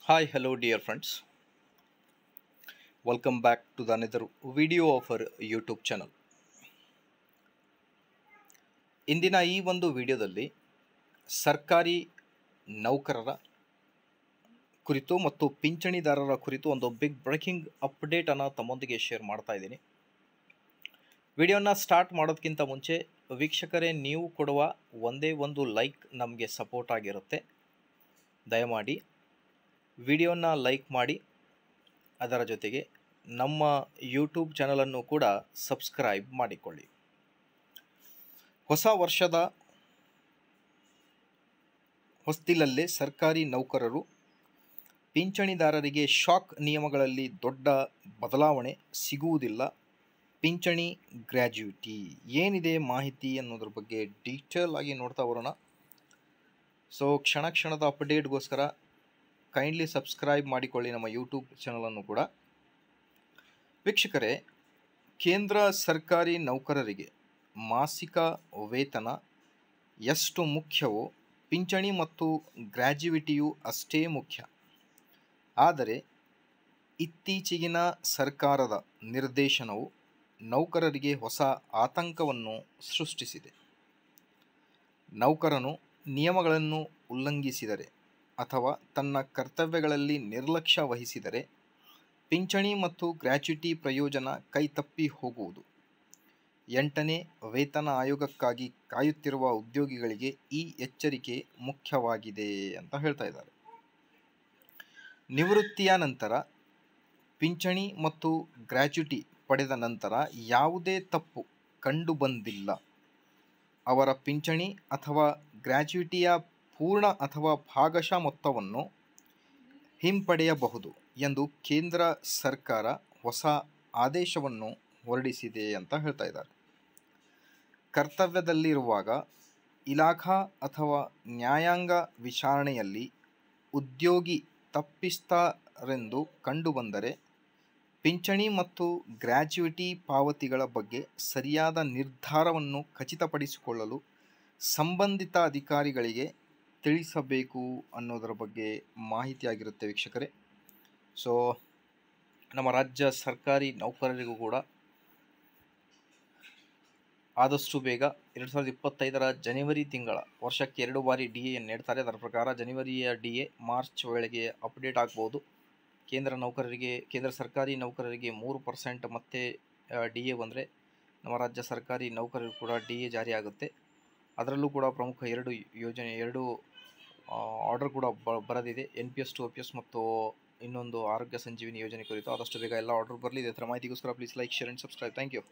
Hi, hello, dear friends. Welcome back to the another video of our YouTube channel. ಇಂದಿನ ಈ ಒಂದು ವಿಡಿಯೋದಲ್ಲಿ ಸರ್ಕಾರಿ ನೌಕರರ ಕುರಿತು ಮತ್ತು ಪಿಂಚಣಿದಾರರ ಕುರಿತು ಒಂದು ಬಿಗ್ ಬ್ರೇಕಿಂಗ್ ಅಪ್ಡೇಟ್ ಅನ್ನು ತಮ್ಮೊಂದಿಗೆ ಶೇರ್ ಮಾಡ್ತಾ ಇದ್ದೀನಿ. ವಿಡಿಯೋನ ಸ್ಟಾರ್ಟ್ ಮಾಡೋದಕ್ಕಿಂತ ಮುಂಚೆ ವೀಕ್ಷಕರೇ, ನೀವು ಕೊಡುವ ಒಂದೇ ಒಂದು ಲೈಕ್ ನಮಗೆ ಸಪೋರ್ಟ್ ಆಗಿರುತ್ತೆ. ದಯಮಾಡಿ ವಿಡಿಯೋನ ಲೈಕ್ ಮಾಡಿ, ಅದರ ಜೊತೆಗೆ ನಮ್ಮ ಯೂಟ್ಯೂಬ್ ಚಾನಲನ್ನು ಕೂಡ ಸಬ್ಸ್ಕ್ರೈಬ್ ಮಾಡಿಕೊಳ್ಳಿ. ಹೊಸ ವರ್ಷದ ಹೊಸ್ತಿಲಲ್ಲೇ ಸರ್ಕಾರಿ ನೌಕರರು ಪಿಂಚಣಿದಾರರಿಗೆ ಶಾಕ್ ನಿಯಮಗಳಲ್ಲಿ ದೊಡ್ಡ ಬದಲಾವಣೆ ಸಿಗುವುದಿಲ್ಲ. ಪಿಂಚಣಿ ಗ್ರ್ಯಾಚ್ಯುಟಿ ಏನಿದೆ ಮಾಹಿತಿ ಅನ್ನೋದ್ರ ಬಗ್ಗೆ ಡೀಟೇಲ್ ಆಗಿ ನೋಡ್ತಾ ಬರೋಣ. ಸೊ ಕ್ಷಣ ಕ್ಷಣದ ಅಪ್ಡೇಟ್ಗೋಸ್ಕರ ಕೈಂಡ್ಲಿ ಸಬ್ಸ್ಕ್ರೈಬ್ ಮಾಡಿಕೊಳ್ಳಿ ನಮ್ಮ ಯೂಟ್ಯೂಬ್ ಚಾನಲನ್ನು ಕೂಡ. ವೀಕ್ಷಕರೇ, ಕೇಂದ್ರ ಸರ್ಕಾರಿ ನೌಕರರಿಗೆ ಮಾಸಿಕ ವೇತನ ಎಷ್ಟು ಮುಖ್ಯವೋ ಪಿಂಚಣಿ ಮತ್ತು ಗ್ರ್ಯಾಚ್ಯುಟಿಯು ಅಷ್ಟೇ ಮುಖ್ಯ. ಆದರೆ ಇತ್ತೀಚೆಗಿನ ಸರ್ಕಾರದ ನಿರ್ದೇಶನವು ನೌಕರರಿಗೆ ಹೊಸ ಆತಂಕವನ್ನು ಸೃಷ್ಟಿಸಿದೆ. ನೌಕರನು ನಿಯಮಗಳನ್ನು ಉಲ್ಲಂಘಿಸಿದರೆ ಅಥವಾ ತನ್ನ ಕರ್ತವ್ಯಗಳಲ್ಲಿ ನಿರ್ಲಕ್ಷ್ಯ ವಹಿಸಿದರೆ ಪಿಂಚಣಿ ಮತ್ತು ಗ್ರ್ಯಾಚ್ಯುಟಿ ಪ್ರಯೋಜನ ಕೈತಪ್ಪಿ ಹೋಗುವುದು. 8ನೇ ವೇತನ ಆಯೋಗಕ್ಕಾಗಿ ಕಾಯುತ್ತಿರುವ ಉದ್ಯೋಗಿಗಳಿಗೆ ಈ ಎಚ್ಚರಿಕೆ ಮುಖ್ಯವಾಗಿದೆ ಅಂತ ಹೇಳ್ತಾ ಇದ್ದಾರೆ. ನಿವೃತ್ತಿಯ ನಂತರ ಪಿಂಚಣಿ ಮತ್ತು ಗ್ರ್ಯಾಚ್ಯುಟಿ ಪಡೆದ ನಂತರ ಯಾವುದೇ ತಪ್ಪು ಕಂಡುಬಂದಿಲ್ಲ. ಅವರ ಪಿಂಚಣಿ ಅಥವಾ ಗ್ರ್ಯಾಚ್ಯುಟಿಯ ಪೂರ್ಣ ಅಥವಾ ಭಾಗಶಃ ಮೊತ್ತವನ್ನು ಹಿಂಪಡೆಯಬಹುದು ಎಂದು ಕೇಂದ್ರ ಸರ್ಕಾರ ಹೊಸ ಆದೇಶವನ್ನು ಹೊರಡಿಸಿದೆ ಅಂತ ಹೇಳ್ತಾ ಇದ್ದಾರೆ. ಕರ್ತವ್ಯದಲ್ಲಿರುವಾಗ ಇಲಾಖಾ ಅಥವಾ ನ್ಯಾಯಾಂಗ ವಿಚಾರಣೆಯಲ್ಲಿ ಉದ್ಯೋಗಿ ತಪ್ಪಿತಸ್ಥರೆಂದು ಕಂಡುಬಂದರೆ ಪಿಂಚಣಿ ಮತ್ತು ಗ್ರ್ಯಾಚ್ಯುಟಿ ಪಾವತಿಗಳ ಬಗ್ಗೆ ಸರಿಯಾದ ನಿರ್ಧಾರವನ್ನು ಖಚಿತಪಡಿಸಿಕೊಳ್ಳಲು ಸಂಬಂಧಿತ ಅಧಿಕಾರಿಗಳಿಗೆ ತಿಳಿಸಬೇಕು ಅನ್ನೋದರ ಬಗ್ಗೆ ಮಾಹಿತಿಯಾಗಿರುತ್ತೆ ವೀಕ್ಷಕರೇ. ಸೊ ನಮ್ಮ ರಾಜ್ಯ ಸರ್ಕಾರಿ ನೌಕರರಿಗೂ ಕೂಡ ಆದಷ್ಟು ಬೇಗ 2025 ಜನವರಿ ತಿಂಗಳ ವರ್ಷಕ್ಕೆ 2 ಬಾರಿ ಡಿ ಎಯನ್ನು ನೀಡ್ತಾರೆ. ಅದರ ಪ್ರಕಾರ ಜನವರಿಯ ಡಿ ಎ ಮಾರ್ಚ್ ವೇಳೆಗೆ ಅಪ್ಡೇಟ್ ಆಗ್ಬೋದು. ಕೇಂದ್ರ ಸರ್ಕಾರಿ ನೌಕರರಿಗೆ 3% ಮತ್ತೆ ಡಿ ಎ ಬಂದರೆ ನಮ್ಮ ರಾಜ್ಯ ಸರ್ಕಾರಿ ನೌಕರರಿಗೂ ಕೂಡ ಡಿ ಎ ಜಾರಿ ಆಗುತ್ತೆ. ಅದರಲ್ಲೂ ಕೂಡ ಪ್ರಮುಖ ಎರಡು ಆರ್ಡರ್ ಕೂಡ ಬರೆದಿದೆ. NPS 2OPS ಮತ್ತು ಇನ್ನೊಂದು ಆರೋಗ್ಯ ಸಂಜೀವಿನಿ ಯೋಜನೆ ಕುರಿತು. ಆದಷ್ಟು ಬೇಗ ಎಲ್ಲ ಆರ್ಡರ್ ಬರಲಿ. ಇದೇ ಥರ ಮಾಹಿತಿಗೋಸ್ಕರ please like, share and subscribe. Thank you.